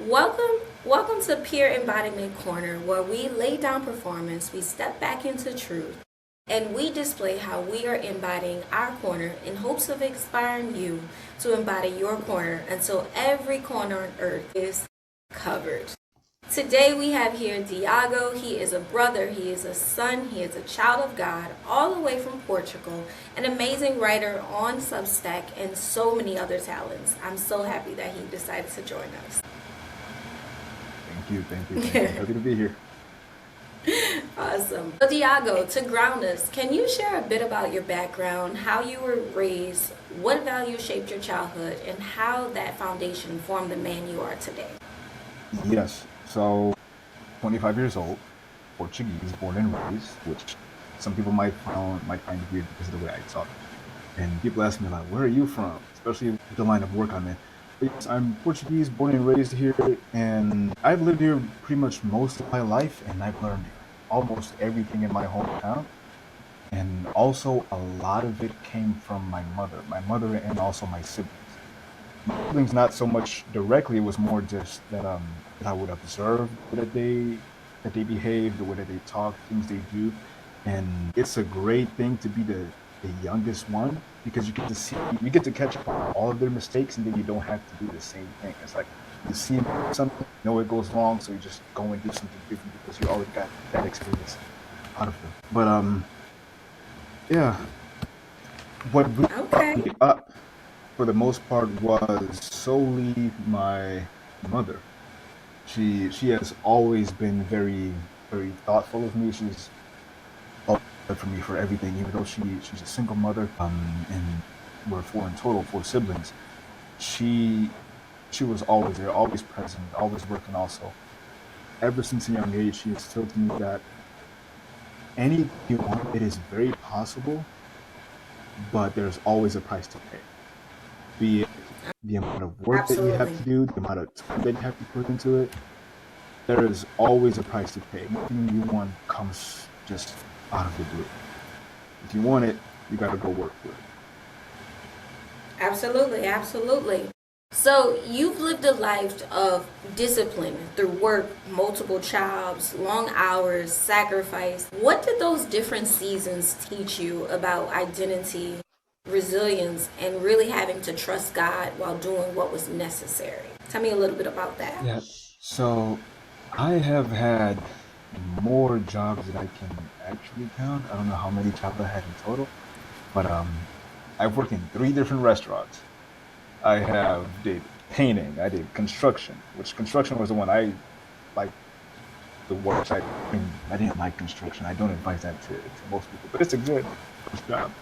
Welcome to Peer Embodiment Corner, where we lay down performance, we step back into truth, and we display how we are embodying our corner in hopes of inspiring you to embody your corner until every corner on earth is covered. Today we have here Diogo. He is a brother, he is a son, he is a child of God, all the way from Portugal, an amazing writer on Substack, and so many other talents. I'm so happy that he decided to join us. Thank you. Happy to be here. Awesome. So, Diogo, to ground us, can you share a bit about your background, how you were raised, what values shaped your childhood, and how that foundation formed the man you are today? Yes. So, 25 years old, Portuguese, born and raised, which some people might find weird because of the way I talk. And people ask me like, "Where are you from?" Especially with the line of work I'm in. But yes, I'm Portuguese, born and raised here, and I've lived here pretty much most of my life, and I've learned almost everything in my hometown. And also, a lot of it came from my mother, and also my siblings. Siblings not so much directly, it was more just that I would observe the way that they behave, the way that they talk, things they do. And it's a great thing to be the youngest one because you get to catch up on all of their mistakes, and then you don't have to do the same thing. It's like you see something, you know it goes wrong, so you just go and do something different because you already got that experience out of them. But yeah, what really brought Okay. me up for the most part was solely my mother. She has always been very thoughtful of me. She's always there for me for everything, even though she's a single mother. And we're four in total, four siblings. She she was always there, always present, always working. Also, ever since a young age, she instilled to me that anything you want, it is very possible, but there's always a price to pay. Be it the amount of work that you have Absolutely. to do, the amount of time that you have to put into it, there is always a price to pay. Nothing you want comes just out of the blue. If you want it, you got to go work for it. Absolutely. So you've lived a life of discipline through work, multiple jobs, long hours, sacrifice. What did those different seasons teach you about identity, resilience, and really having to trust God while doing what was necessary? Tell me a little bit about that. Yeah. So I have had more jobs than I can actually count. I don't know how many jobs I had in total, but I've worked in three different restaurants. I have did painting. I did construction, which construction was the one I like the worst. I didn't like construction. I don't advise that to most people, but it's a good first job.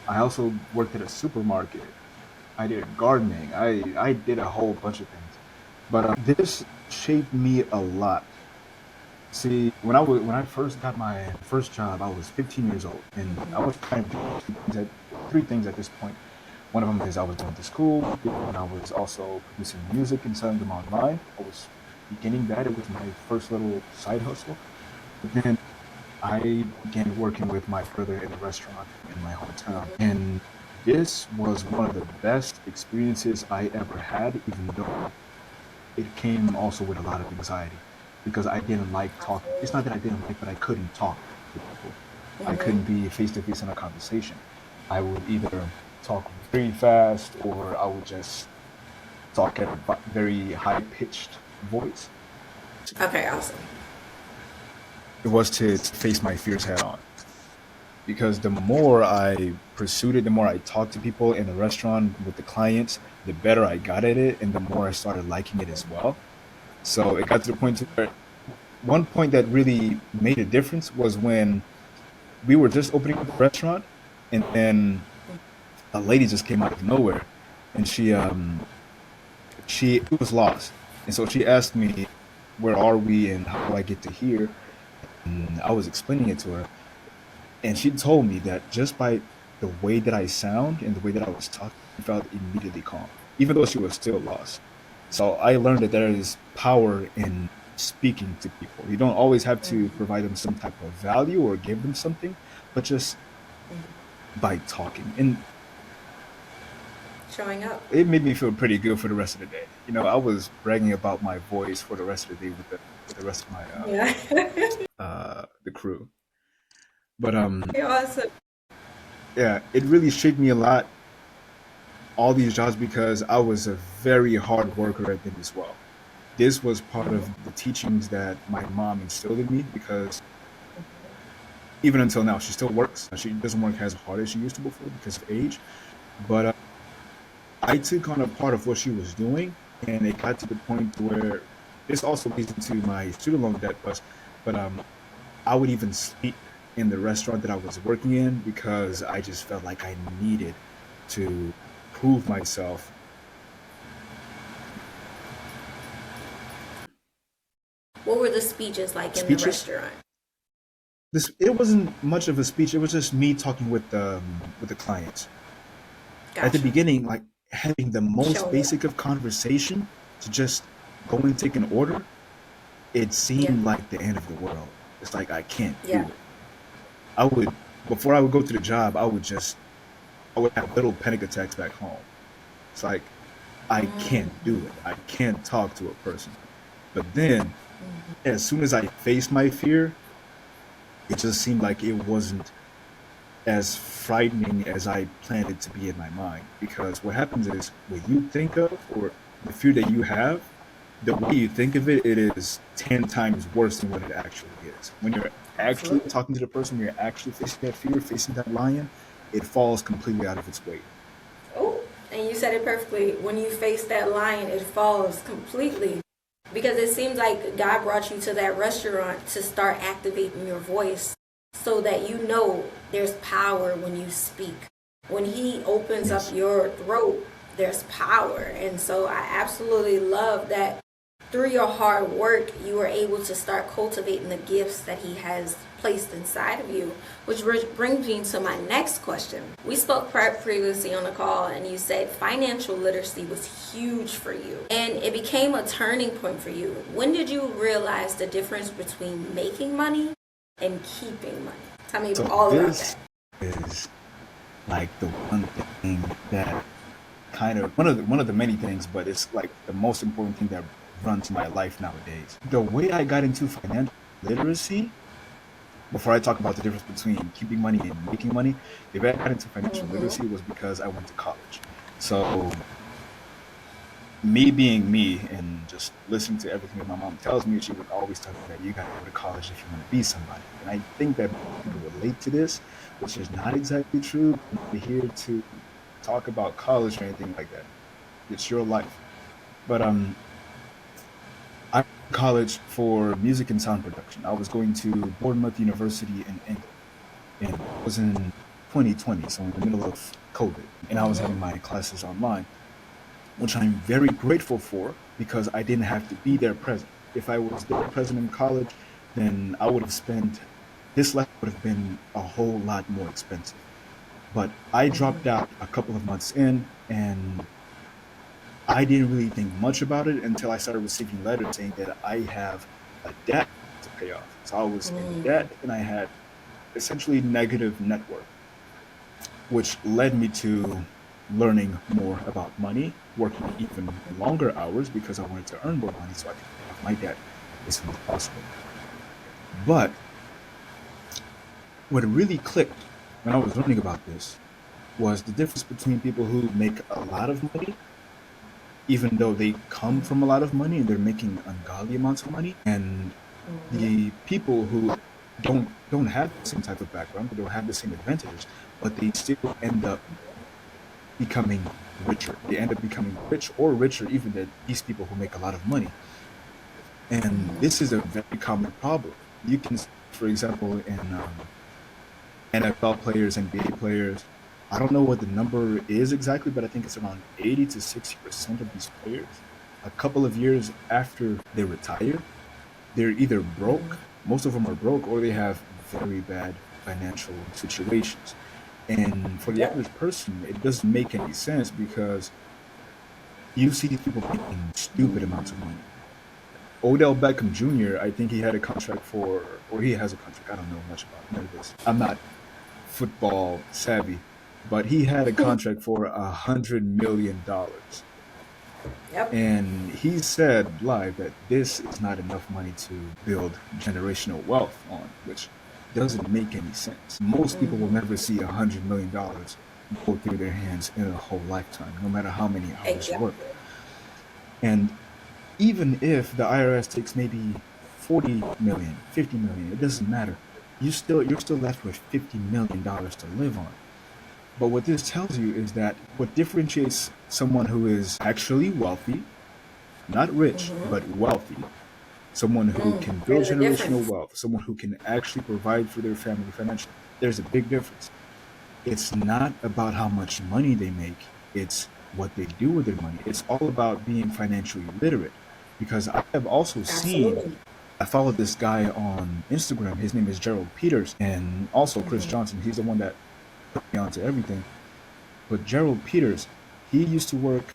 I also worked at a supermarket. I did gardening. I did a whole bunch of things, but this shaped me a lot. See, when I first got my first job, I was 15 years old, and I was kind of doing three things at this point. One of them is I was going to school, the other one I was also producing music and selling them online. I was beginning that; it was my first little side hustle. But then I began working with my brother in a restaurant in my hometown, and this was one of the best experiences I ever had, even though it came also with a lot of anxiety because I didn't like talking. It's not that I didn't like, but I couldn't talk to people. I couldn't be face to face in a conversation. I would either talk very fast or I would just talk at a very high pitched voice. Okay, awesome. It was to face my fears head on because the more I pursued it, the more I talked to people in the restaurant with the clients, the better I got at it, and the more I started liking it as well. So it got to the point to where one point that really made a difference was when we were just opening up the restaurant, and then a lady just came out of nowhere, and she was lost, and so she asked me, "Where are we, and how do I get to here?" And I was explaining it to her, and she told me that just by the way that I sound and the way that I was talking, she felt immediately calm, even though she was still lost. So I learned that there is power in speaking to people. You don't always have to provide them some type of value or give them something, but just by talking. And showing up. It made me feel pretty good for the rest of the day. I was bragging about my voice for the rest of the day with the rest of my Yeah. the crew. But Awesome. yeah, it really shaped me a lot, all these jobs, because I was a very hard worker at them as well. This was part of the teachings that my mom instilled in me, because even until now, she still works. She doesn't work as hard as she used to before because of age. But I took on a part of what she was doing, and it got to the point where this also leads into my student loan debt. But I would even sleep in the restaurant that I was working in because I just felt like I needed to prove myself. What were the speeches like in the Speeches. restaurant? It wasn't much of a speech. It was just me talking with the clients. At the Gotcha. beginning, like having the most Showing up. basic of conversation to just go and take an order, it Yeah. seemed like the end of the world. It's like I can't Yeah. do it. I would Before I would go to the job, I would have little panic attacks back home. It's like I can't do it. I can't talk to a person. But then, as soon as I faced my fear, it just seemed like it wasn't as frightening as I planned it to be in my mind. Because what happens is what you think of, or the fear that you have, the way you think of it, it is 10 times worse than what it actually is. When you're actually Absolutely. talking to the person, you're actually facing that fear, facing that lion, it falls completely out of its weight. Oh, and you said it perfectly. When you face that lion, it falls completely. Because it seems like God brought you to that restaurant to start activating your voice so that you know there's power when you speak. When He opens up Yes. your throat, there's power. And so I absolutely love that through your hard work, you were able to start cultivating the gifts that He has placed inside of you. Which brings me to my next question. We spoke previously on the call, and you said financial literacy was huge for you, and it became a turning point for you. When did you realize the difference between making money and keeping money? Tell me So all about this that. is like the one thing that kind of one of the many things, but it's like the most important thing that runs my life nowadays. The way I got into financial literacy, before I talk about the difference between keeping money and making money, the way I got into financial literacy was because I went to college. So me being me and just listening to everything that my mom tells me, she would always tell me that you got to go to college if you want to be somebody. And I think that people relate to this, which is not exactly true. I'm not here to talk about college or anything like that. It's your life. But I went to college for music and sound production. I was going to Bournemouth University in England, and it was in 2020, so in the middle of COVID, and I was having my classes online, which I'm very grateful for because I didn't have to be there present. If I was there present in college, then I would have spent this lesson would have been a whole lot more expensive. But I dropped out a couple of months in, and I didn't really think much about it until I started receiving letters saying that I have a debt to pay off. So I was in debt, and I had essentially negative net worth, which led me to learning more about money, working even longer hours because I wanted to earn more money so I could pay off my debt as soon as possible. But what really clicked when I was learning about this was the difference between people who make a lot of money, even though they come from a lot of money and they're making ungodly amounts of money, and the people who don't have the same type of background, they don't have the same advantages, but they still end up becoming richer. They end up becoming rich or richer even than these people who make a lot of money. And this is a very common problem. You can, for example, in NFL players, NBA players, I don't know what the number is exactly, but I think it's around 80 to 60% of these players, a couple of years after they retire, they're either broke, most of them are broke, or they have very bad financial situations. And for the Yep. average person, it doesn't make any sense because you see these people making stupid amounts of money. Odell Beckham Jr., I think he had a contract or he has a contract. I don't know much about none of this. I'm not football savvy, but he had a contract for $100 million. Yep. And he said live that this is not enough money to build generational wealth on, which doesn't make any sense. Most people will never see $100 million go through their hands in a whole lifetime, no matter how many hours you work. Exactly. And even if the IRS takes maybe 40 million, 50 million, it doesn't matter. You're still left with $50 million to live on. But what this tells you is that what differentiates someone who is actually wealthy, not rich, but wealthy, someone who can build There's a generational difference. wealth, someone who can actually provide for their family financially, there's a big difference. It's not about how much money they make, it's what they do with their money. It's all about being financially literate. Because I have also seen, Absolutely. I followed this guy on Instagram. His name is Gerald Peters, and also Chris Johnson. He's the one that put me onto everything. But Gerald Peters, he used to work.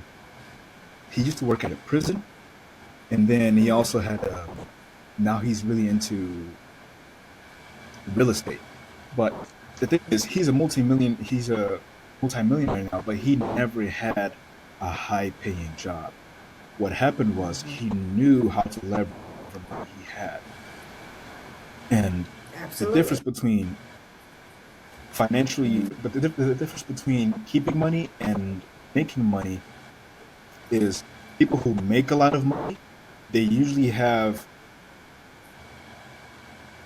He used to work at a prison, and then he also had. Now he's really into real estate. But the thing is, He's a multimillionaire now, but he never had a high-paying job. What happened was he knew how to leverage from what he had, and the Absolutely. difference between the difference between keeping money and making money is people who make a lot of money, they usually have,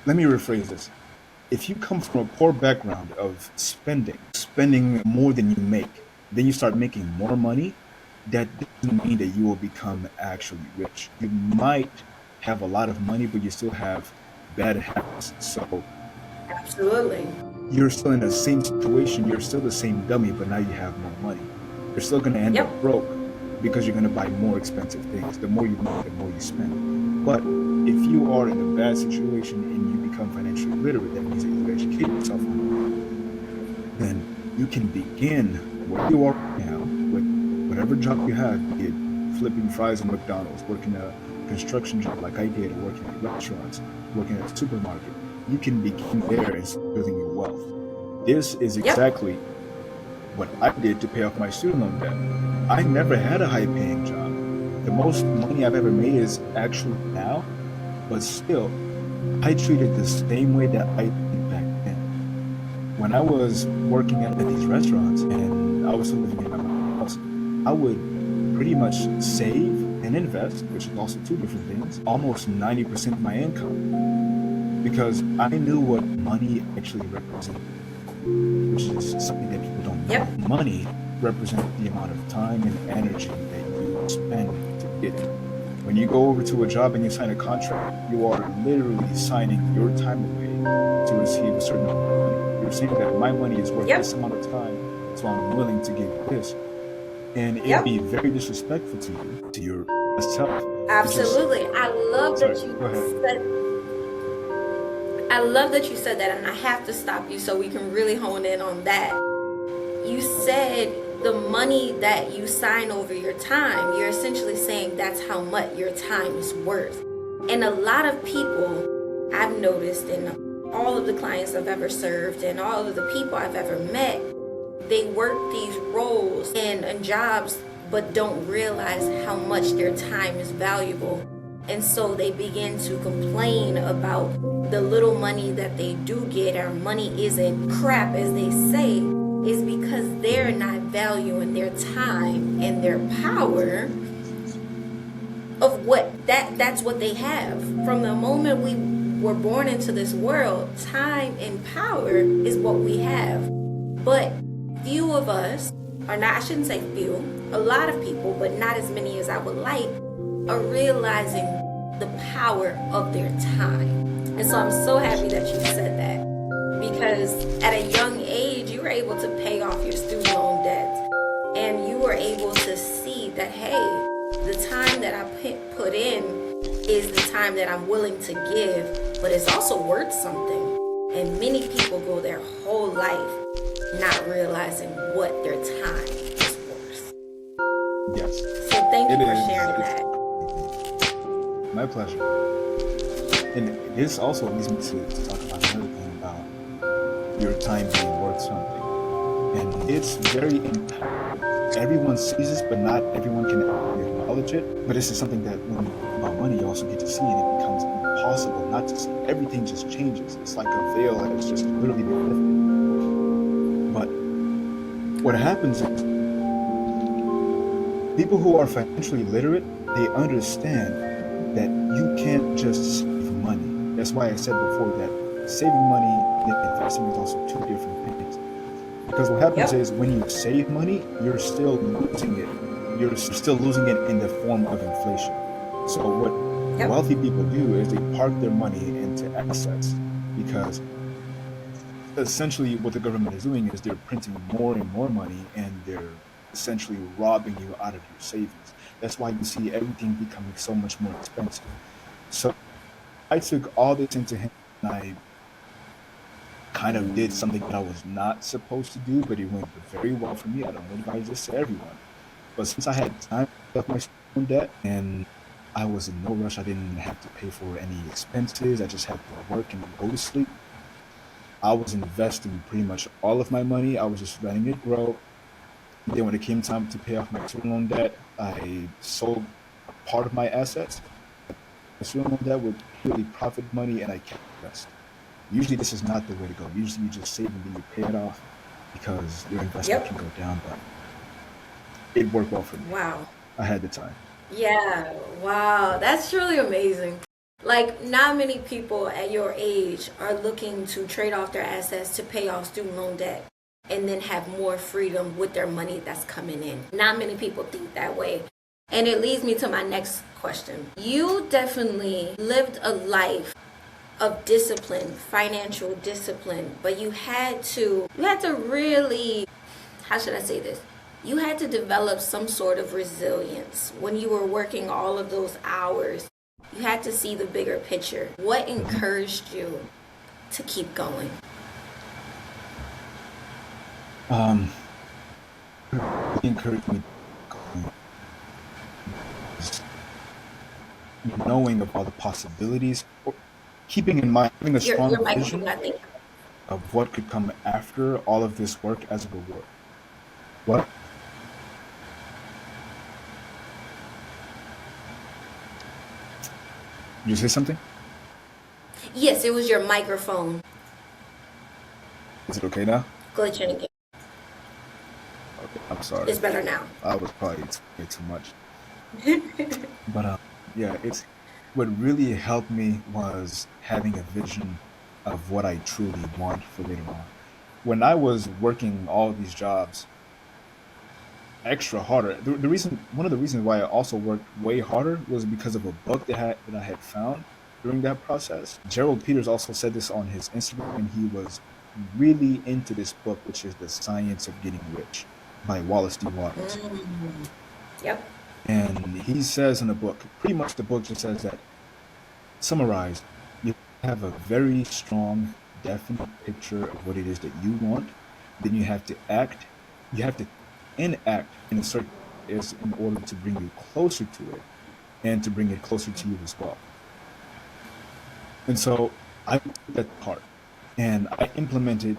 let me rephrase this. If you come from a poor background of spending more than you make, then you start making more money, that doesn't mean that you will become actually rich. You might have a lot of money, but you still have bad habits. So Absolutely. you're still in the same situation. You're still the same dummy, but now you have more money. You're still going to end Yep. up broke because you're going to buy more expensive things. The more you buy, the more you spend. But if you are in a bad situation and you become financially literate, that means that you educate yourself on, then you can begin where you are right now with whatever job you have, be it flipping fries at McDonald's, working a construction job like I did, or working at restaurants, working at a supermarket. You can begin there and start building your wealth. This is Yep. exactly what I did to pay off my student loan debt. I never had a high paying job. The most money I've ever made is actually now, but still, I treated the same way that I did back then. When I was working at these restaurants and I was still living in my house, I would pretty much save and invest, which is also two different things, almost 90% of my income because I knew what money actually represented, which is something that people don't Yep. know. Money represents the amount of time and energy that you spend to get it. When you go over to a job and you sign a contract, you are literally signing your time away to receive a certain amount of money. You're saying that my money is worth Yep. this amount of time, so I'm willing to give this. And it'd Yep. be very disrespectful to you, to your self, to just, Absolutely. sorry, go ahead. I love that you said that, and I have to stop you so we can really hone in on that. You said the money that you sign over your time, you're essentially saying that's how much your time is worth. And a lot of people I've noticed in all of the clients I've ever served and all of the people I've ever met, they work these roles and jobs but don't realize how much their time is valuable. And so they begin to complain about the little money that they do get, or money isn't crap as they say, is because they're not valuing their time and their power of that's what they have. From the moment we were born into this world, time and power is what we have. But few of us, or not, I shouldn't say few, a lot of people, but not as many as I would like, are realizing the power of their time. And so I'm so happy that you said that, because at a young age you were able to pay off your student loan debts, and you were able to see that, hey, the time that I put in is the time that I'm willing to give, but it's also worth something. And many people go their whole life not realizing what their time is worth. Yes, So thank you it for is. sharing It's that. my pleasure. And this also leads me to talk about another thing about your time being worth something. and it's very impactful. Everyone sees this, but not everyone can acknowledge it. But this is something that when you talk about money, you also get to see, and it becomes impossible not to see. Everything just changes. It's like a veil that has just literally been lifted. But what happens is people who are financially literate, they understand that you can't just save money. That's why I said before that saving money and investing is also two different things. Because what happens Yep. is when you save money, you're still losing it. You're still losing it in the form of inflation. So what Yep. wealthy people do is they park their money into assets, because essentially what the government is doing is they're printing more and more money, and they're essentially robbing you out of your savings. That's why you see everything becoming so much more expensive. So I took all this into hand, and I kind of did something that I was not supposed to do, but it went very well for me. I don't advise this to everyone. But since I had time to pay off my debt and I was in no rush, I didn't have to pay for any expenses. I just had to work and go to sleep. I was investing pretty much all of my money. I was just letting it grow. Then when it came time to pay off my student loan debt, I sold part of my assets. My student loan debt with purely profit money, and I kept the rest. Usually this is not the way to go. Usually you just save and then you pay it off because your investment Yep. can go down, but it worked well for me. Wow. I had the time. Yeah. Wow. That's truly amazing. Like, not many people at your age are looking to trade off their assets to pay off student loan debt and then have more freedom with their money that's coming in. Not many people think that way. And it leads me to my next question. You definitely lived a life of discipline, financial discipline, but you had to really, how should I say this? You had to develop some sort of resilience when you were working all of those hours. You had to see the bigger picture. What encouraged you to keep going? Um, it encouraged me knowing of all the possibilities, or keeping in mind, having a Your strong microphone, vision I think. of what could come after all of this work as a reward. What? Did you say something? Yes, it was your microphone Is it okay now? glitching again. Okay, I'm sorry. It's better now. I was probably way too much. But yeah, it's what really helped me was having a vision of what I truly want for later on. When I was working all these jobs extra harder, one of the reasons why I also worked way harder was because of a book that I had found during that process. Gerald Peters also said this on his Instagram, and he was really into this book, which is The Science of Getting Rich by Wallace D. Wattles. Yep. And he says in the book, pretty much the book just says that, summarized, you have a very strong, definite picture of what it is that you want. Then you have to enact in a certain areas in order to bring you closer to it and to bring it closer to you as well. And so I took that part and I implemented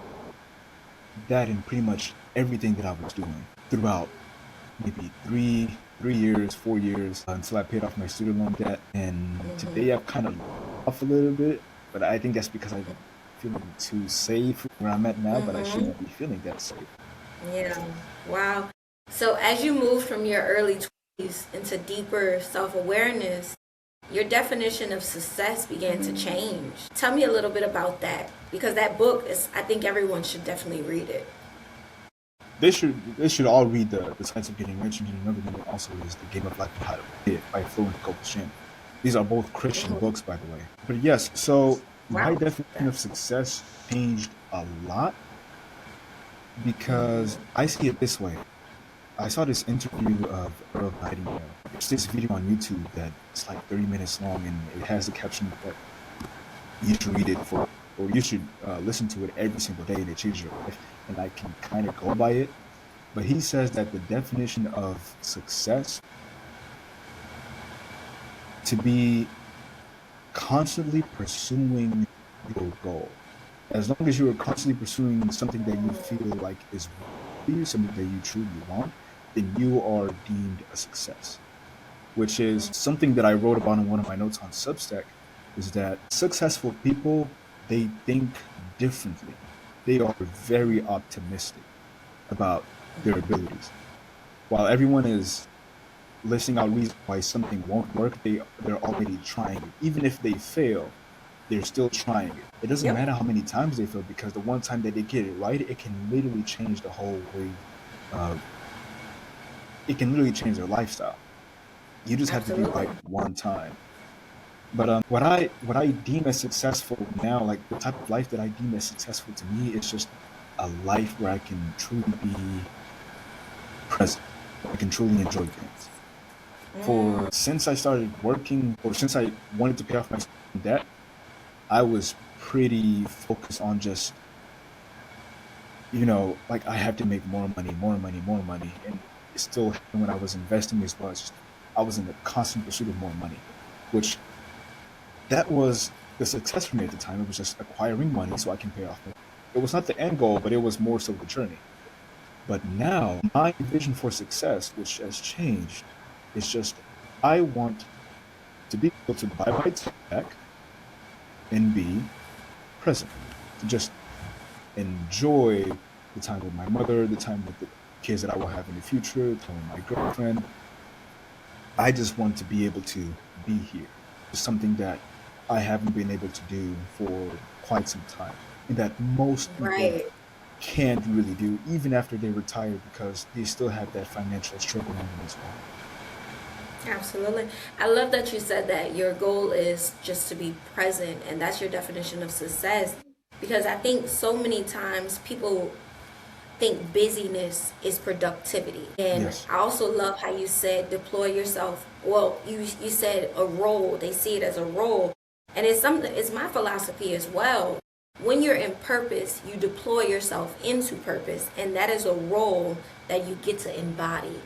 that in pretty much everything that I was doing throughout maybe 3 years, 4 years, until I paid off my student loan debt. And today I've kind of off a little bit, but I think that's because I'm feeling too safe where I'm at now, but I shouldn't be feeling that safe. Yeah. Wow. So as you move from your early 20s into deeper self-awareness, your definition of success began to change. Tell me a little bit about that, because that book is, I think everyone should definitely read it. They should all read the Science of Getting Rich and Getting Everything. It also is The Game of Life and How to Play It by Fluent Coach. These are both Christian books, by the way. But yes, so my Wow. definition of success changed a lot because I see it this way. I saw this interview of Earl Nightingale. There's this video on YouTube that's like 30 minutes long, and it has the caption that you should read it or you should listen to it every single day, and it changes your life. And I can kind of go by it. But he says that the definition of success to be constantly pursuing your goal. As long as you are constantly pursuing something that you feel like is you, something that you truly want, then you are deemed a success, which is something that I wrote about in one of my notes on Substack, is that successful people, they think differently. They are very optimistic about their abilities. While everyone is listing out reasons why something won't work, they're already trying it. Even if they fail, they're still trying it. It doesn't Yep, matter how many times they fail, because the one time that they get it right, it can literally change the whole way. Uh, it can literally change their lifestyle. You just have to be absolutely. right one time. But what I deem as successful now, like the type of life that I deem as successful to me, is just a life where I can truly be present. I can truly enjoy things. For since I started working, or since I wanted to pay off my student debt, I was pretty focused on just, like, I have to make more money, more money, more money. And it still happened when I was investing as well. It's just I was in the constant pursuit of more money, which that was the success for me at the time. It was just acquiring money so I can pay off my. It was not the end goal, but it was more so the journey. But now my vision for success, which has changed, is just I want to be able to buy my tech and be present, to just enjoy the time with my mother, the time with the kids that I will have in the future, the time with my girlfriend. I just want to be able to be here. It's something that I haven't been able to do for quite some time, and that most people Right. can't really do even after they retire, because they still have that financial struggle on them as well. Absolutely. I love that you said that your goal is just to be present, and that's your definition of success. Because I think so many times people think busyness is productivity. And Yes. I also love how you said deploy yourself. Well, you said a role. They see it as a role. And it's something, it's my philosophy as well. When you're in purpose, you deploy yourself into purpose, and that is a role that you get to embody.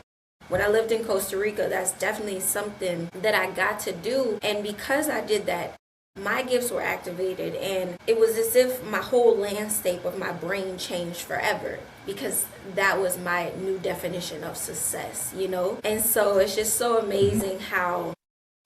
When I lived in Costa Rica, that's definitely something that I got to do. And because I did that, my gifts were activated, and it was as if my whole landscape of my brain changed forever, because that was my new definition of success. And so it's just so Mhm. amazing how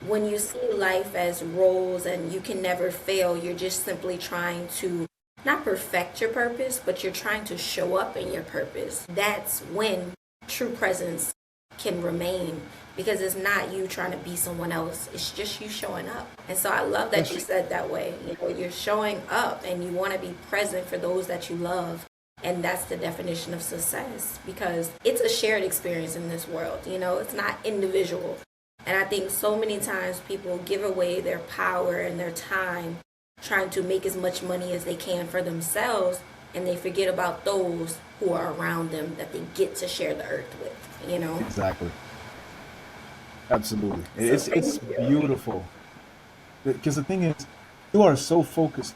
when you see life as roles and you can never fail, you're just simply trying to not perfect your purpose, but you're trying to show up in your purpose. That's when true presence can remain, because it's not you trying to be someone else, it's just you showing up. And so I love that you Yes. said that way. You're showing up and you want to be present for those that you love. And that's the definition of success, because it's a shared experience in this world. It's not individual. And I think so many times people give away their power and their time trying to make as much money as they can for themselves, and they forget about those who are around them that they get to share the earth with. Exactly. Absolutely. So It's thank you. beautiful, because the thing is, you are so focused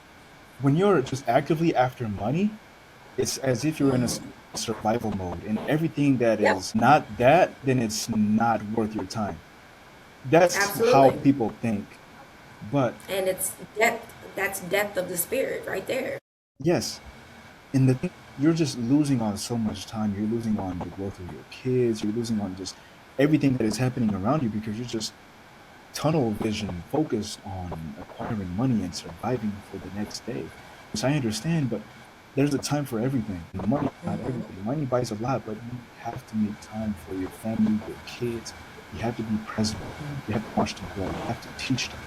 when you're just actively after money. It's as if you're in a survival mode, and everything that Yep, is not that, then it's not worth your time. That's how absolutely. people think. But And it's depth. That's depth of the spirit right there. yes, and the thing, you're just losing on so much time. You're losing on the growth of your kids. You're losing on just everything that is happening around you, because you're just tunnel vision focused on acquiring money and surviving for the next day, which I understand, but there's a time for everything. And money is not everything. Money buys a lot, but you have to make time for your family, your kids. You have to be present with them. You have to watch them grow. You have to teach them.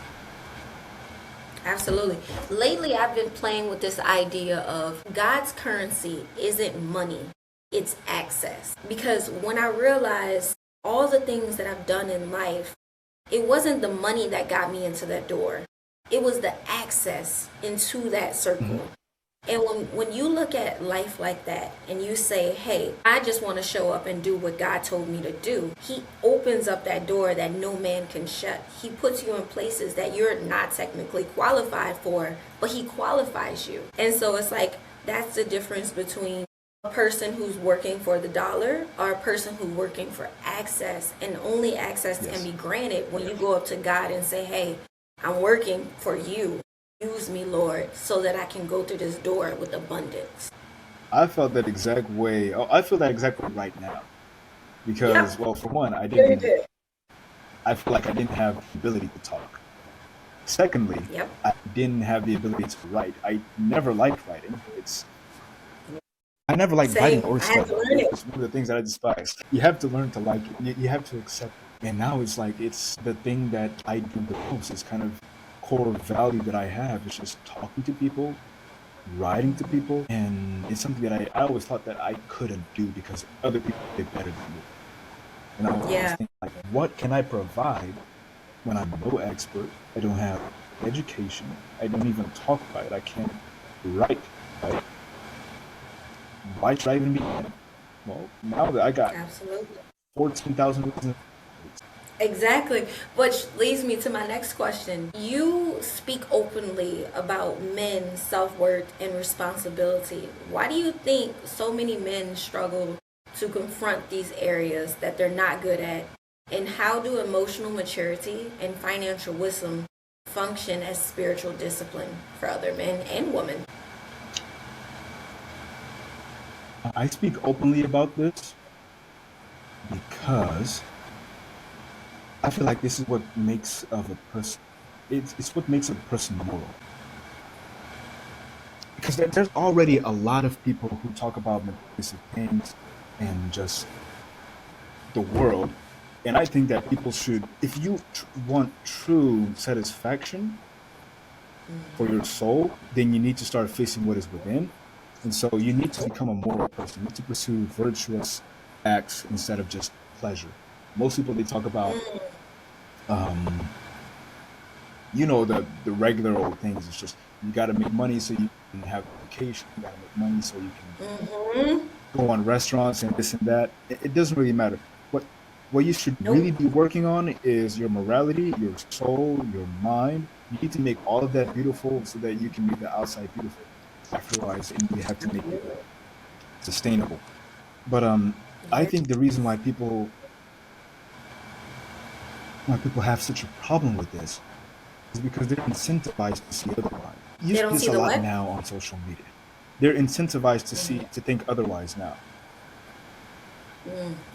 Absolutely. Lately, I've been playing with this idea of God's currency isn't money, it's access. Because when I realized all the things that I've done in life, it wasn't the money that got me into that door, it was the access into that Mhm. circle. And when you look at life like that and you say, hey, I just want to show up and do what God told me to do, He opens up that door that no man can shut. He puts you in places that you're not technically qualified for, but He qualifies you. And so it's like that's the difference between a person who's working for the dollar or a person who's working for access. And only access can Yes. be granted when you go up to God and say, hey, I'm working for you. Use me, Lord, so that I can go through this door with abundance. I felt that exact way. Oh, I feel that exact way right now because, Yep, well, for one, very good. I feel like I didn't have the ability to talk. Secondly, Yep. I didn't have the ability to write. I never liked writing. I never liked writing Same. or I had to studying. learn It it. was one of the things that I despise. You have to learn to like it. You have to accept it. And now it's like it's the thing that I do the most. It's kind of core value that I have. It's just talking to people, writing to people, and it's something that I always thought that I couldn't do because other people did better than me. And I always Yeah. think like, what can I provide when I'm no expert? I don't have education. I don't even talk right. I can't write right. Why should I even be? Well, now that I got Absolutely. 14,000 reasons. Exactly. Which leads me to my next question. You speak openly about men's self worth and responsibility. Why do you think so many men struggle to confront these areas that they're not good at? And how do emotional maturity and financial wisdom function as spiritual discipline for other men and women? I speak openly about this because I feel like this is what makes of a person. It's what makes a person moral. Because there's already a lot of people who talk about materialistic things and just the world. And I think that people should, if you want true satisfaction for your soul, then you need to start facing what is within. And so you need to become a moral person. You need to pursue virtuous acts instead of just pleasure. Most people, they talk about, um, the regular old things. It's just you got to make money so you can have vacation. You got to make money so you can Mm-hmm. go on restaurants and this and that. It doesn't really matter. What you should Nope. really be working on is your morality, your soul, your mind. You need to make all of that beautiful so that you can make the outside beautiful. Afterwards, and you have to make it sustainable. But I Very think the reason why people have such a problem with this is because they're incentivized to see otherwise. You They see don't this see a the lot what? now on social media. They're incentivized to think otherwise now.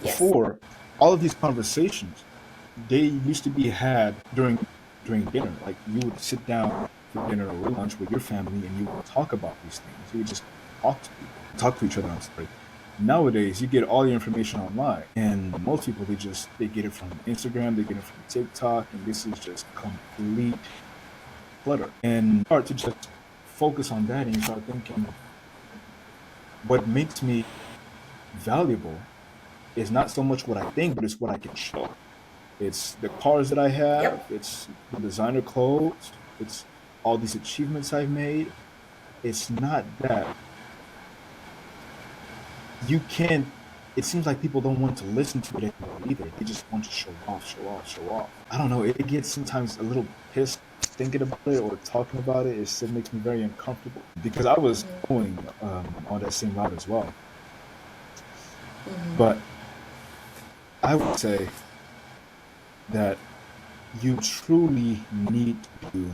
Yes. Before, all of these conversations, they used to be had during dinner. Like you would sit down for dinner or lunch with your family and you would talk about these things. You would just talk to people, talk to each other. I'm sorry. Nowadays, you get all your information online, and most people they get it from Instagram, they get it from TikTok, and this is just complete clutter. And start to just focus on that, and you start thinking, what makes me valuable is not so much what I think, but it's what I can show. It's the cars that I have, Yep. it's the designer clothes, it's all these achievements I've made. It's not that you can't it seems like people don't want to listen to it anymore either. They just want to show off, show off, show off. I don't know. It gets sometimes a little pissed thinking about it or talking about it. It still makes me very uncomfortable because I was going on that same route as well. But I would say that you truly need to do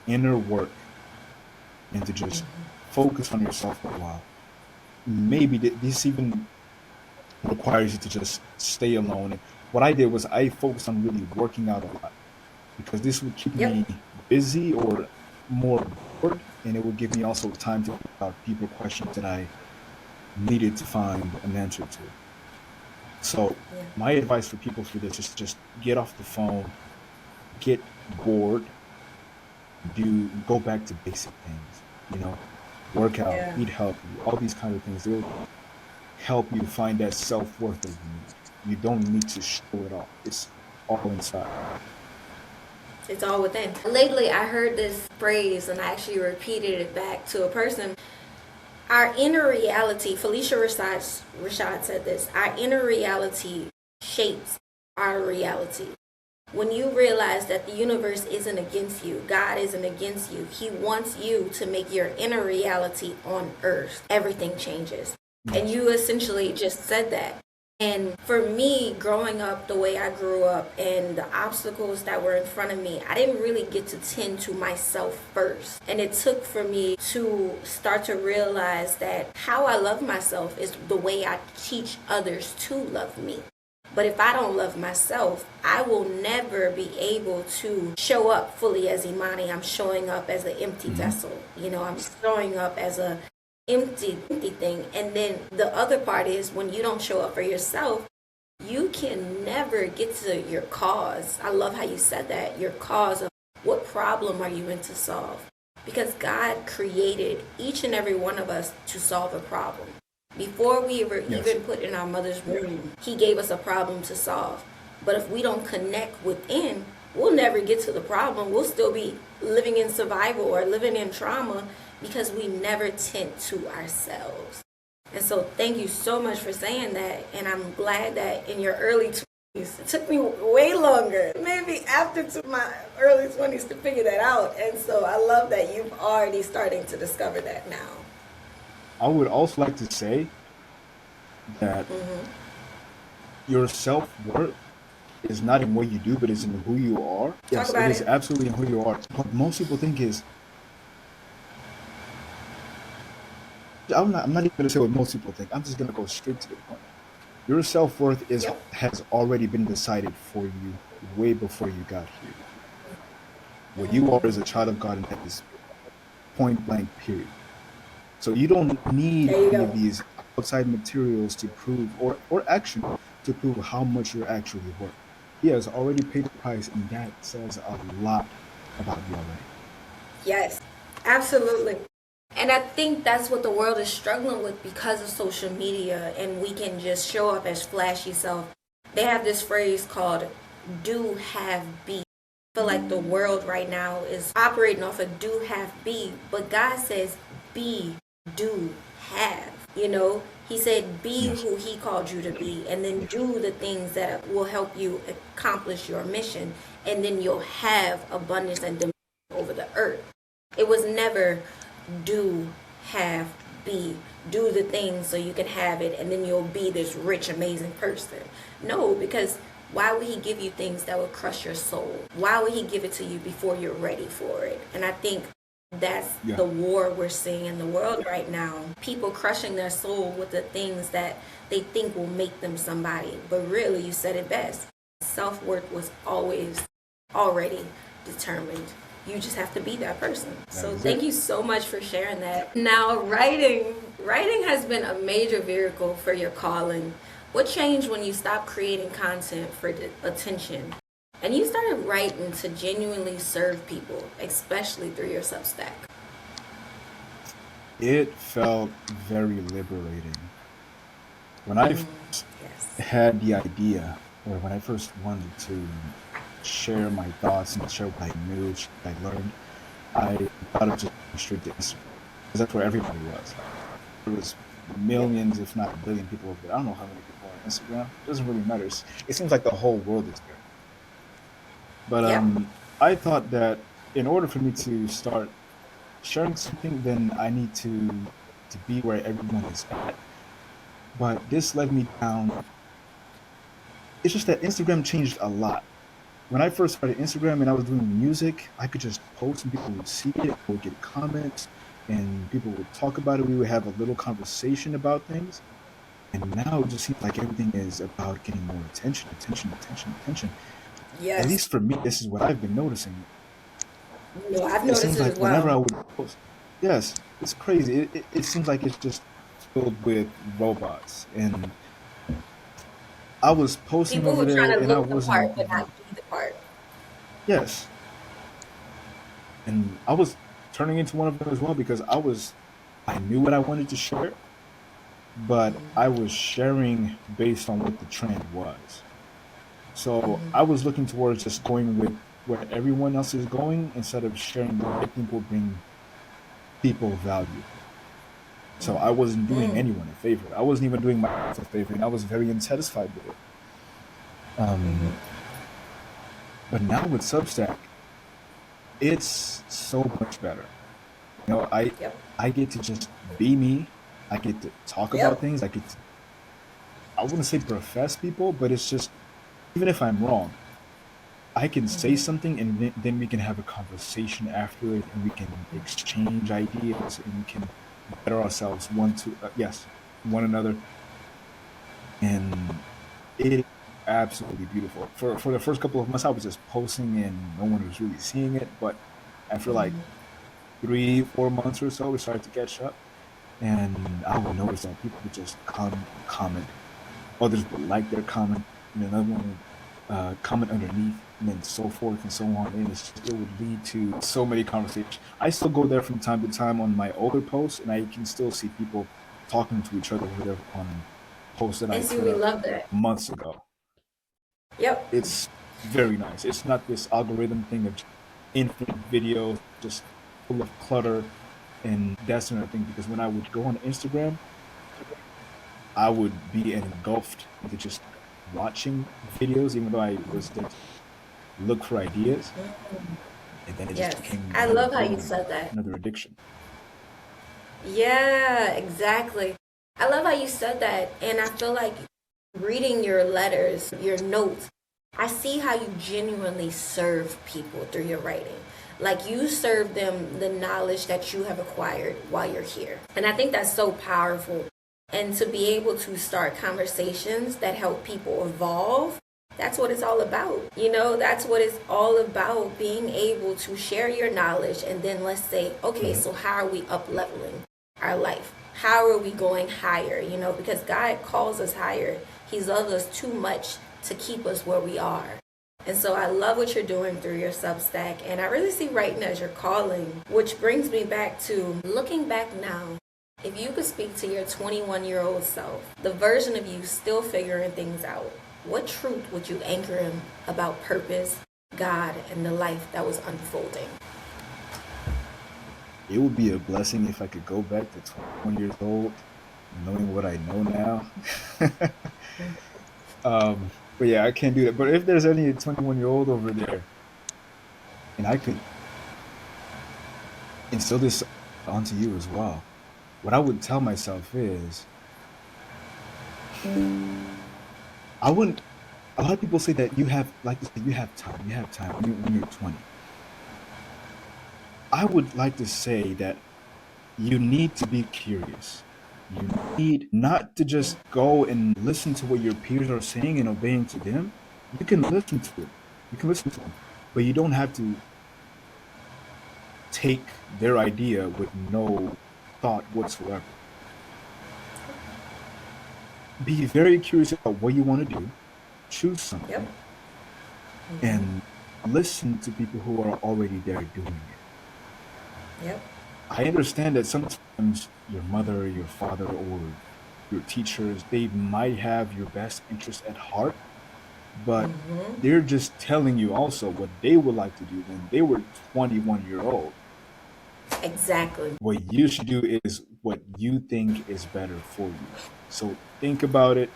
inner work and to just focus on yourself for a while. Maybe this even requires you to just stay alone. And what I did was I focused on really working out a lot because this would keep Yep. me busy or more bored, and it would give me also time to think about deeper questions that I needed to find an answer to. So Yeah. my advice for people for this is just get off the phone, get bored, do go back to basic things, work out, Yeah. eat healthy, all these kind of things. They'll help you find that self-worth that you need. You don't need to show it off. It's all inside. It's all within. Lately, I heard this phrase and I actually repeated it back to a person. Our inner reality, Rashad said this, our inner reality shapes our reality. When you realize that the universe isn't against you, God isn't against you, He wants you to make your inner reality on earth. Everything changes. And Yes. you essentially just said that. And for me, growing up the way I grew up and the obstacles that were in front of me, I didn't really get to tend to myself first. And it took for me to start to realize that how I love myself is the way I teach others to love me. But if I don't love myself, I will never be able to show up fully as Imani. I'm showing up as an empty vessel. You know, I'm showing up as a empty thing. And then the other part is when you don't show up for yourself, you can never get to your cause. I love how you said that, your cause of what problem are you in to solve? Because God created each and every one of us to solve a problem. Before we were even put in our mother's womb, he gave us a problem to solve. But if we don't connect within, we'll never get to the problem. We'll still be living in survival or living in trauma because we never tend to ourselves. And so thank you so much for saying that. And I'm glad that in your early 20s, it took me way longer, maybe after to my early 20s to figure that out. And so I love that you've already starting to discover that now. I would also like to say that your self-worth is not in what you do, but it's in who you are. Yes, it is absolutely in who you are. What most people think is, I'm not even going to say what most people think. I'm just going to go straight to the point. Your self-worth has already been decided for you way before you got here. What you are is a child of God, and that is point blank, period. So you don't need any of these outside materials to prove, or action to prove how much you're actually worth. He has already paid the price, and that says a lot about you already. Yes, absolutely. And I think that's what the world is struggling with because of social media, and we can just show up as flashy self. They have this phrase called do, have, be. I feel like the world right now is operating off of do, have, be, but God says be, do, have. You know, he said be who he called you to be, and then do the things that will help you accomplish your mission, and then you'll have abundance and dominion over the earth. It was never do, have, be. Do the things so you can have it, and then you'll be this rich, amazing person. No, because why would he give you things that would crush your soul? Why would he give it to you before you're ready for it? And I think that's the war we're seeing in the world right now. People crushing their soul with the things that they think will make them somebody. But really, you said it best. Self-worth was always already determined. You just have to be that person. So thank you so much for sharing that. Now, writing has been a major vehicle for your calling. What changed when you stopped creating content for attention and you started writing to genuinely serve people, especially through your Substack? It felt very liberating. When I had the idea, or when I first wanted to share my thoughts and share what I knew, what I learned, I thought of just going straight to Instagram, because that's where everybody was. There was millions, if not a billion people over there. I don't know how many people are on Instagram. It doesn't really matter. It seems like the whole world is there. But I thought that in order for me to start sharing something, then I need to be where everyone is at. But this led me down. It's just that Instagram changed a lot. When I first started Instagram and I was doing music, I could just post and people would see it, would get comments, and people would talk about it. We would have a little conversation about things. And now it just seems like everything is about getting more attention. Yes. At least for me, this is what I've been noticing. No, I've noticed it seems like as well. Whenever I would post, yes, it's crazy. It seems like it's just filled with robots. And I was posting people over there, and I wasn't the part, but not be the part. Yes. And I was turning into one of them as well, because I knew what I wanted to share, but I was sharing based on what the trend was. So I was looking towards just going with where everyone else is going instead of sharing what I think will bring people value. So I wasn't doing anyone a favor. I wasn't even doing myself a favor, and I was very unsatisfied with it. But now with Substack, it's so much better. You know, I get to just be me. I get to talk about things. I get to I wouldn't say profess people, but it's just even if I'm wrong, I can say Hmm. something and then we can have a conversation after it and we can exchange ideas and we can better ourselves yes, one another. And it is absolutely beautiful. For the first couple of months, I was just posting and no one was really seeing it. But after like 3, 4 months or so, we started to catch up. And I would notice that people would just come and comment. Others would like their comment, and another one would comment underneath, and then so forth and so on. And it would lead to so many conversations. I still go there from time to time on my older posts, and I can still see people talking to each other over there on posts that I And see, put we up love that. months ago. Yep. It's very nice. It's not this algorithm thing of infinite videos, just full of clutter. And that's another thing because when I would go on Instagram, I would be engulfed into just watching videos, even though I was there to look for ideas. And then it just Yes. became I another love how you burden, said that. another addiction. Yeah, exactly. I love how you said that. And I feel like reading your letters, your notes, I see how you genuinely serve people through your writing. Like you serve them the knowledge that you have acquired while you're here. And I think that's so powerful. And to be able to start conversations that help people evolve, that's what it's all about. That's what it's all about, being able to share your knowledge and then let's say, okay, Mhm. so how are we up leveling our life? How are we going higher? Because God calls us higher. He's loved us too much to keep us where we are. And so I love what you're doing through your Substack. And I really see writing as your calling, which brings me back to looking back now. If you could speak to your 21-year-old self, the version of you still figuring things out, what truth would you anchor him about purpose, God, and the life that was unfolding? It would be a blessing if I could go back to 21 years old, knowing what I know now. But yeah, I can't do that. But if there's any 21-year-old over there, and I could instill this onto you as well, what I would tell myself is I wouldn't. A lot of people say that you have, like you said, you have time when you're 20. I would like to say that you need to be curious. You need not to just go and listen to what your peers are saying and obeying to them. You can listen to it. You can listen to them, but you don't have to take their idea with no thought whatsoever. Be very curious about what you want to do, choose Yep. something, Hmm. and listen to people who are already there doing it. Yep. I understand that sometimes your mother, your father, or your teachers, they might have your best interest at heart, but Hmm. they're just telling you also what they would like to do when they were 21-year old. Exactly. What you should do is what you think is better for you. So think about it.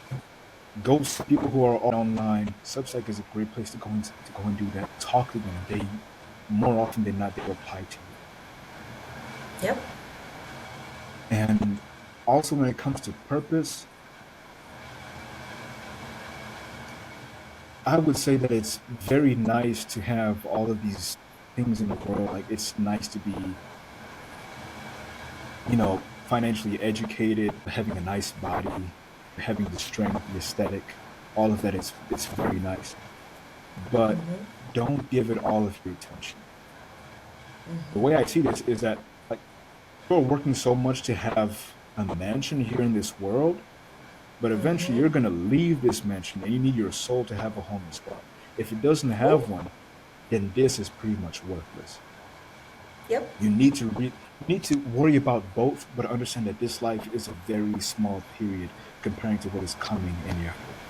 Go see people who are online. Substack is a great place to go and do that. Talk to them. They more often than not they reply to you. Yep. And also when it comes to purpose, I would say that it's very nice to have all of these things in the world. Like it's nice to be, financially educated, having a nice body, having the strength, the aesthetic, all of that is it's very nice. But don't give it all of your attention. The way I see this is that like you're working so much to have a mansion here in this world, but eventually you're gonna leave this mansion and you need your soul to have a home as well. If it doesn't Oh. have one, then this is pretty much worthless. Yep. You need to worry about both, but understand that this life is a very small period comparing to what is coming in the afterlife.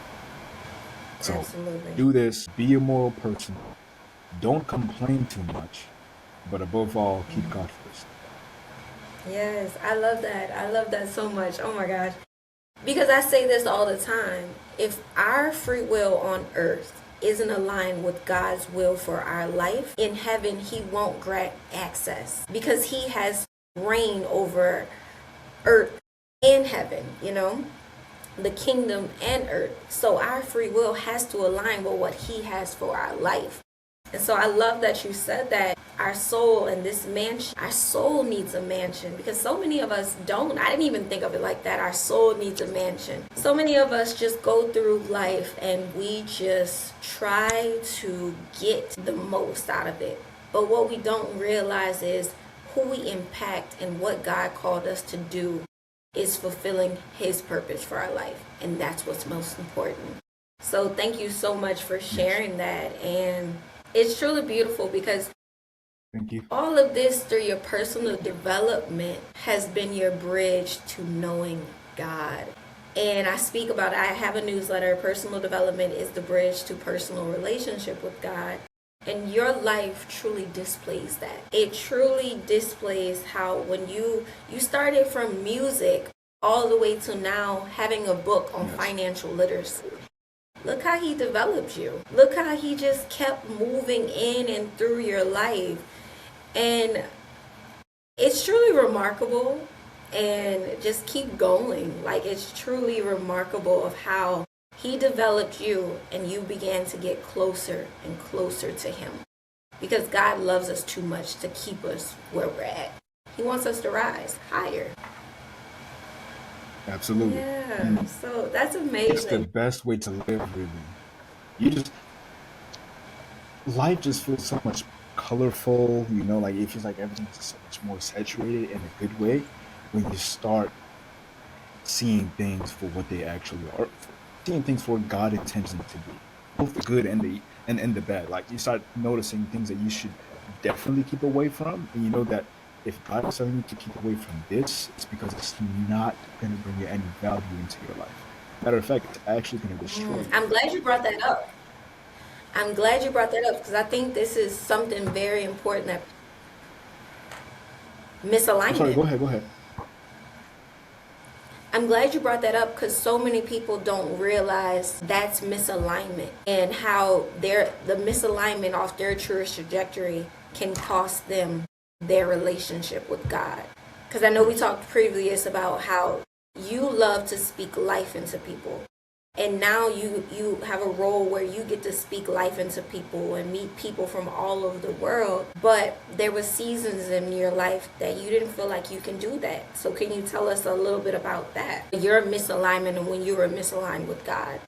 So Absolutely. do this, be a moral person, don't complain too much, but above all, keep God first. Yes, I love that. I love that so much. Oh my gosh. Because I say this all the time. If our free will on earth isn't aligned with God's will for our life, in heaven, He won't grant access because He has reign over earth and heaven. the kingdom and earth. So our free will has to align with what he has for our life. And so I love that you said that our soul and this mansion, our soul needs a mansion, because so many of us don't. I didn't even think of it like that. Our soul needs a mansion. So many of us just go through life and we just try to get the most out of it. But what we don't realize is who we impact and what God called us to do is fulfilling his purpose for our life. And that's what's most important. So thank you so much for sharing that. And it's truly beautiful because Thank you. all of this through your personal development has been your bridge to knowing God. And I speak about it. I have a newsletter. Personal development is the bridge to personal relationship with God. And your life truly displays that. It truly displays how when you started from music all the way to now having a book on financial literacy. Look how he developed you. Look how he just kept moving in and through your life. And it's truly remarkable. And just keep going. Like, it's truly remarkable of how he developed you and you began to get closer and closer to him. Because God loves us too much to keep us where we're at. He wants us to rise higher. Absolutely. Yeah, so that's amazing. It's the best way to live, really. You just, life just feels so much colorful, like it feels like everything's so much more saturated in a good way when you start seeing things for what they actually are, seeing things for what God intends them to be, both the good and the bad. Like, you start noticing things that you should definitely keep away from, and you know that if God is telling you to keep away from this, it's because it's not going to bring you any value into your life. Matter of fact, it's actually going to destroy you. I'm glad you brought that up. I'm glad you brought that up because I think this is something very important, that misalignment. I'm sorry, go ahead. I'm glad you brought that up because so many people don't realize that's misalignment and how the misalignment off their truest trajectory can cost them their relationship with God. Because I know we talked previous about how you love to speak life into people. And now you have a role where you get to speak life into people and meet people from all over the world. But there were seasons in your life that you didn't feel like you can do that. So can you tell us a little bit about that? Your misalignment and when you were misaligned with God.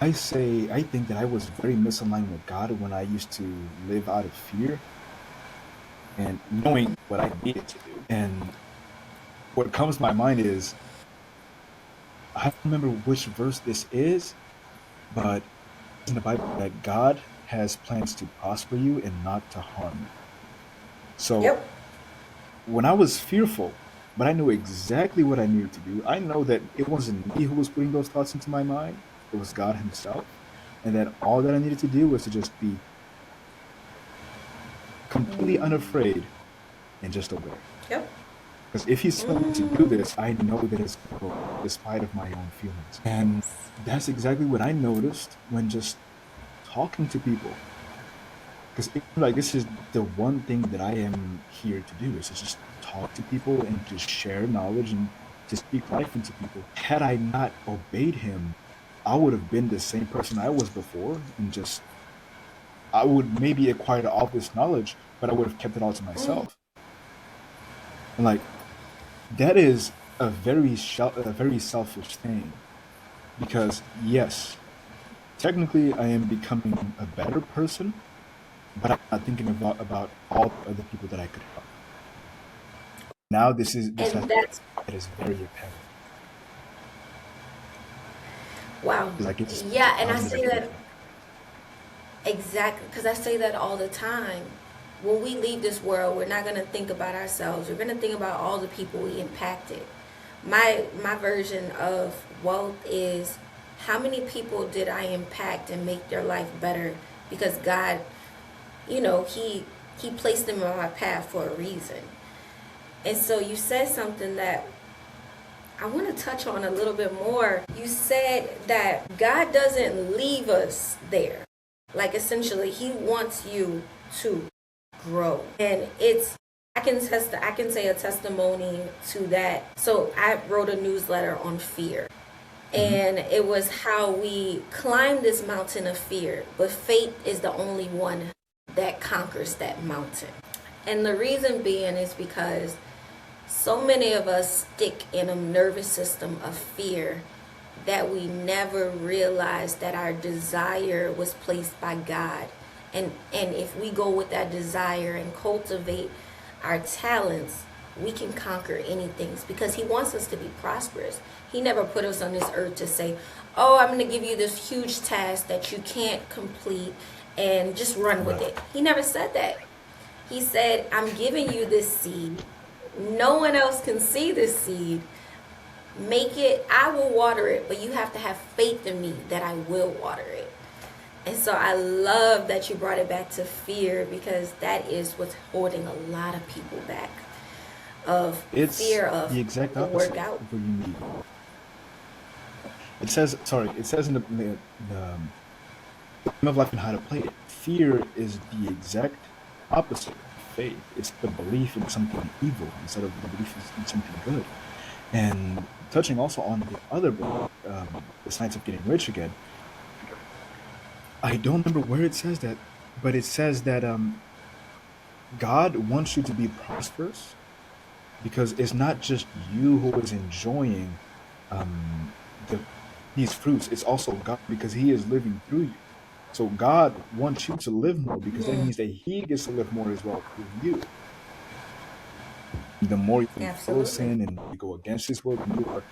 I think that I was very misaligned with God when I used to live out of fear and knowing what I needed to do. And what comes to my mind is, I don't remember which verse this is, but it's in the Bible that God has plans to prosper you and not to harm you. So when I was fearful, but I knew exactly what I needed to do, I know that it wasn't me who was putting those thoughts into my mind. It was God himself. And that all that I needed to do was to just be completely unafraid and just obey. Because if he's telling me to do this, I know that it's going to go despite of my own feelings. And that's exactly what I noticed when just talking to people. Because this is the one thing that I am here to do, is to just talk to people and just share knowledge and to speak life into people. Had I not obeyed him, I would have been the same person I was before, and just, I would maybe acquire all this knowledge, but I would have kept it all to myself. And that is a very selfish thing, because yes, technically I am becoming a better person, but I'm not thinking about all the other people that I could help. Now that is very apparent. Wow. Yeah, and I say that exactly because I say that all the time. When we leave this world, we're not going to think about ourselves. We're going to think about all the people we impacted. My version of wealth is, how many people did I impact and make their life better? Because God, he placed them on my path for a reason. And so you said something that I want to touch on a little bit more. You said that God doesn't leave us there. Like, essentially, he wants you to grow. And it's I can say a testimony to that. So I wrote a newsletter on fear. Mm-hmm. And it was how we climb this mountain of fear, but faith is the only one that conquers that mountain. And the reason being is because so many of us stick in a nervous system of fear that we never realize that our desire was placed by God. And if we go with that desire and cultivate our talents, we can conquer anything because he wants us to be prosperous. He never put us on this earth to say, oh, I'm going to give you this huge task that you can't complete and just run with it. He never said that. He said, I'm giving you this seed. No one else can see this seed. Make it, I will water it, but you have to have faith in me that I will water it. And so I love that you brought it back to fear, because that is what's holding a lot of people back. Of It's fear of the exact the opposite workout. of what you need. It says in the Game of Life and How to Play It, fear is the exact opposite of faith. It's the belief in something evil instead of the belief in something good. And touching also on the other book, The Science of Getting Rich Again, I don't remember where it says that, but it says that God wants you to be prosperous because it's not just you who is enjoying um, the, these fruits, it's also God because He is living through you. So God wants you to live more because that means that He gets to live more as well through you. The more you follow Absolutely. sin and you go against His will, you are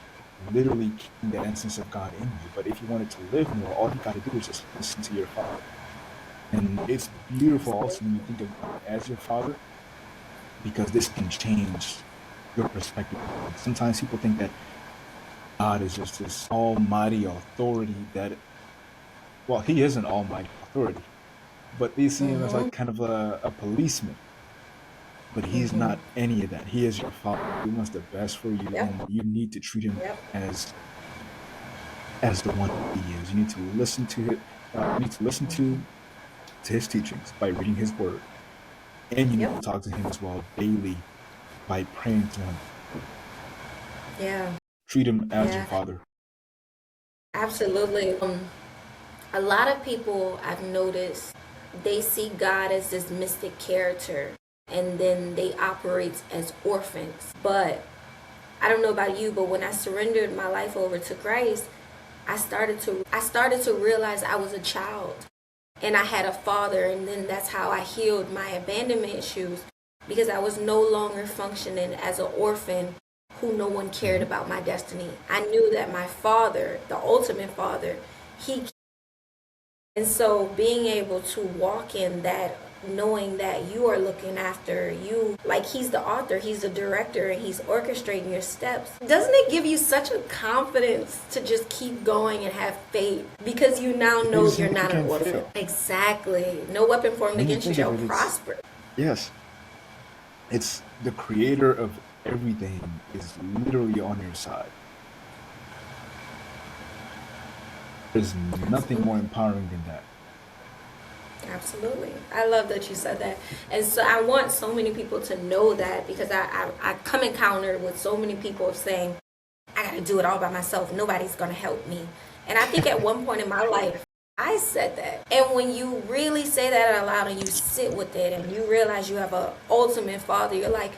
literally keeping the essence of God in you. But if you wanted to live more, all you got to do is just listen to your Father. And it's beautiful also when you think of God as your Father because this can change your perspective. Sometimes people think that God is just this almighty authority that, well, He is an almighty authority, but they see Him as Mm-hmm. like kind of a policeman. But He's Mm-hmm. not any of that. He is your Father. He wants the best for you, Yep. and you need to treat Him Yep. as the one He is. You need to listen to it. You need to listen to His teachings by reading His Word, and you need to Yep. talk to Him as well daily by praying to Him. Yeah. Treat Him as your Yeah. Father. Absolutely. A lot of people I've noticed, they see God as this mystic character, and then they operate as orphans. But I don't know about you, but when I surrendered my life over to Christ, I started to realize I was a child and I had a father, and then that's how I healed my abandonment issues, because I was no longer functioning as an orphan who no one cared Mhm. about my destiny. I knew that my father, the ultimate father, he, and so being able to walk in that, knowing that you are looking after you, like he's the author, he's the director, and he's orchestrating your steps, doesn't it give you such a confidence to just keep going and have faith, because you now It know makes you you're think you not an can't orphan? fail. Exactly. No weapon formed When you against you think of shall it, it's prosper. yes, it's the creator of everything is literally on your side. There's nothing more Absolutely. empowering than that. Absolutely. I love that you said that. And so I want so many people to know that, because I come encounter with so many people saying, I got to do it all by myself. Nobody's going to help me. And I think at one point in my life, I said that. And when you really say that out loud and you sit with it and you realize you have an ultimate father, you're like,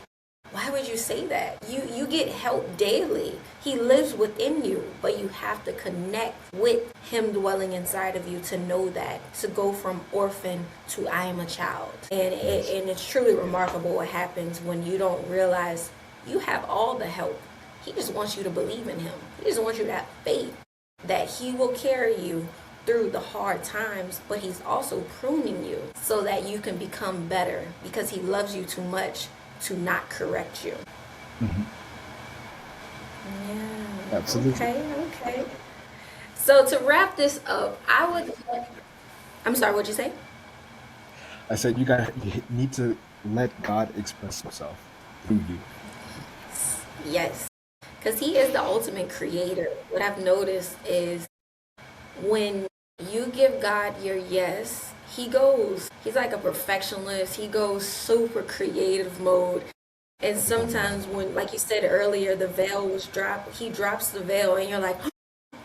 why would you say that? You get help daily. He lives within you, but you have to connect with him dwelling inside of you to know that, to go from orphan to I am a child. Yes. And it's truly remarkable what happens when you don't realize you have all the help. He just wants you to believe in him. He just wants you to have faith that he will carry you through the hard times, but he's also pruning you so that you can become better, because he loves you too much to not correct you. Hmm. Yeah. Absolutely. Okay. Okay. So to wrap this up, I would. I'm sorry. What'd you say? I said you need to let God express Himself through you. Yes, because he is the ultimate creator. What I've noticed is when you give God your yes, he's like a perfectionist. He goes super creative mode. And sometimes when, like you said earlier, the veil was dropped, he drops the veil and you're like,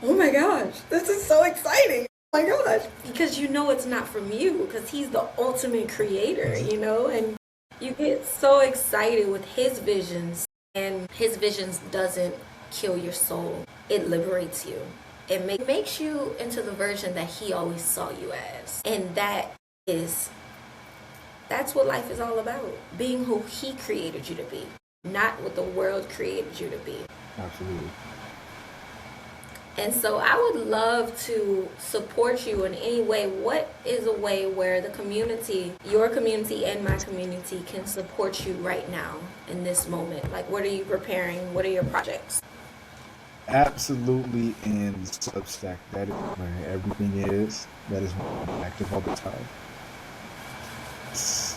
oh my gosh, this is so exciting. Oh my gosh. Because you know it's not from you, because he's the ultimate creator, you know? And you get so excited with his visions, and his visions doesn't kill your soul. It liberates you. It makes you into the version that he always saw you as. And that's what life is all about. Being who he created you to be, not what the world created you to be. Absolutely. And so I would love to support you in any way. What is a way where the community, your community and my community, can support you right now in this moment? Like, what are you preparing? What are your projects? Absolutely in Substack. That is where everything is. That is where I'm active all the time. It's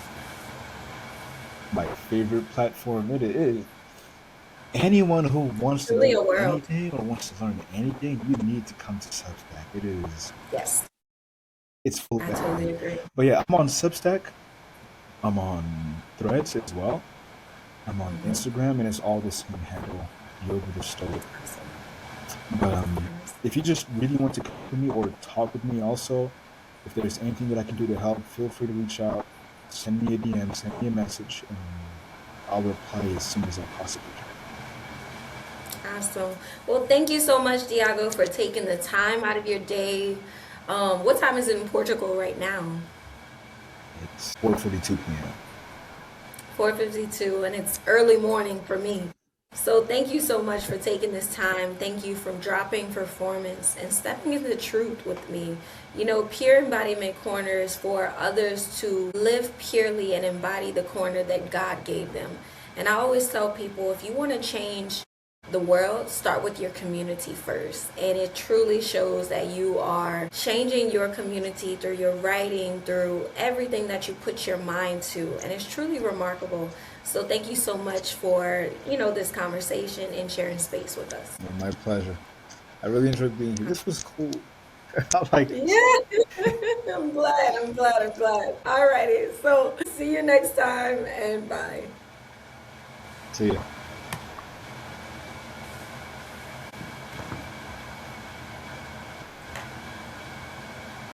my favorite platform. It is. Anyone who wants to Really do a world. anything or wants to learn anything, you need to come to Substack. Yes, It's full of I totally everything. agree. But yeah, I'm on Substack. I'm on Threads as well. I'm on Instagram, and it's all the same handle, Diogo the Stoic. But if you just really want to come to me or talk with me, also, if there's anything that I can do to help, feel free to reach out. Send me a DM, send me a message, and I'll reply as soon as I possibly can. Awesome. Well, thank you so much, Diogo, for taking the time out of your day. What time is it in Portugal right now? It's 4:52 p.m. 4:52, and it's early morning for me. So thank you so much for taking this time. Thank you for dropping performance and stepping into the truth with me. You know, Pure Embodiment Corner is for others to live purely and embody the corner that God gave them. And I always tell people, if you want to change the world, start with your community first. And it truly shows that you are changing your community through your writing, through everything that you put your mind to. And it's truly remarkable. So thank you so much for, this conversation and sharing space with us. My pleasure. I really enjoyed being here. This was cool. I like it. Yeah, I'm glad. All righty. So see you next time, and bye. See ya.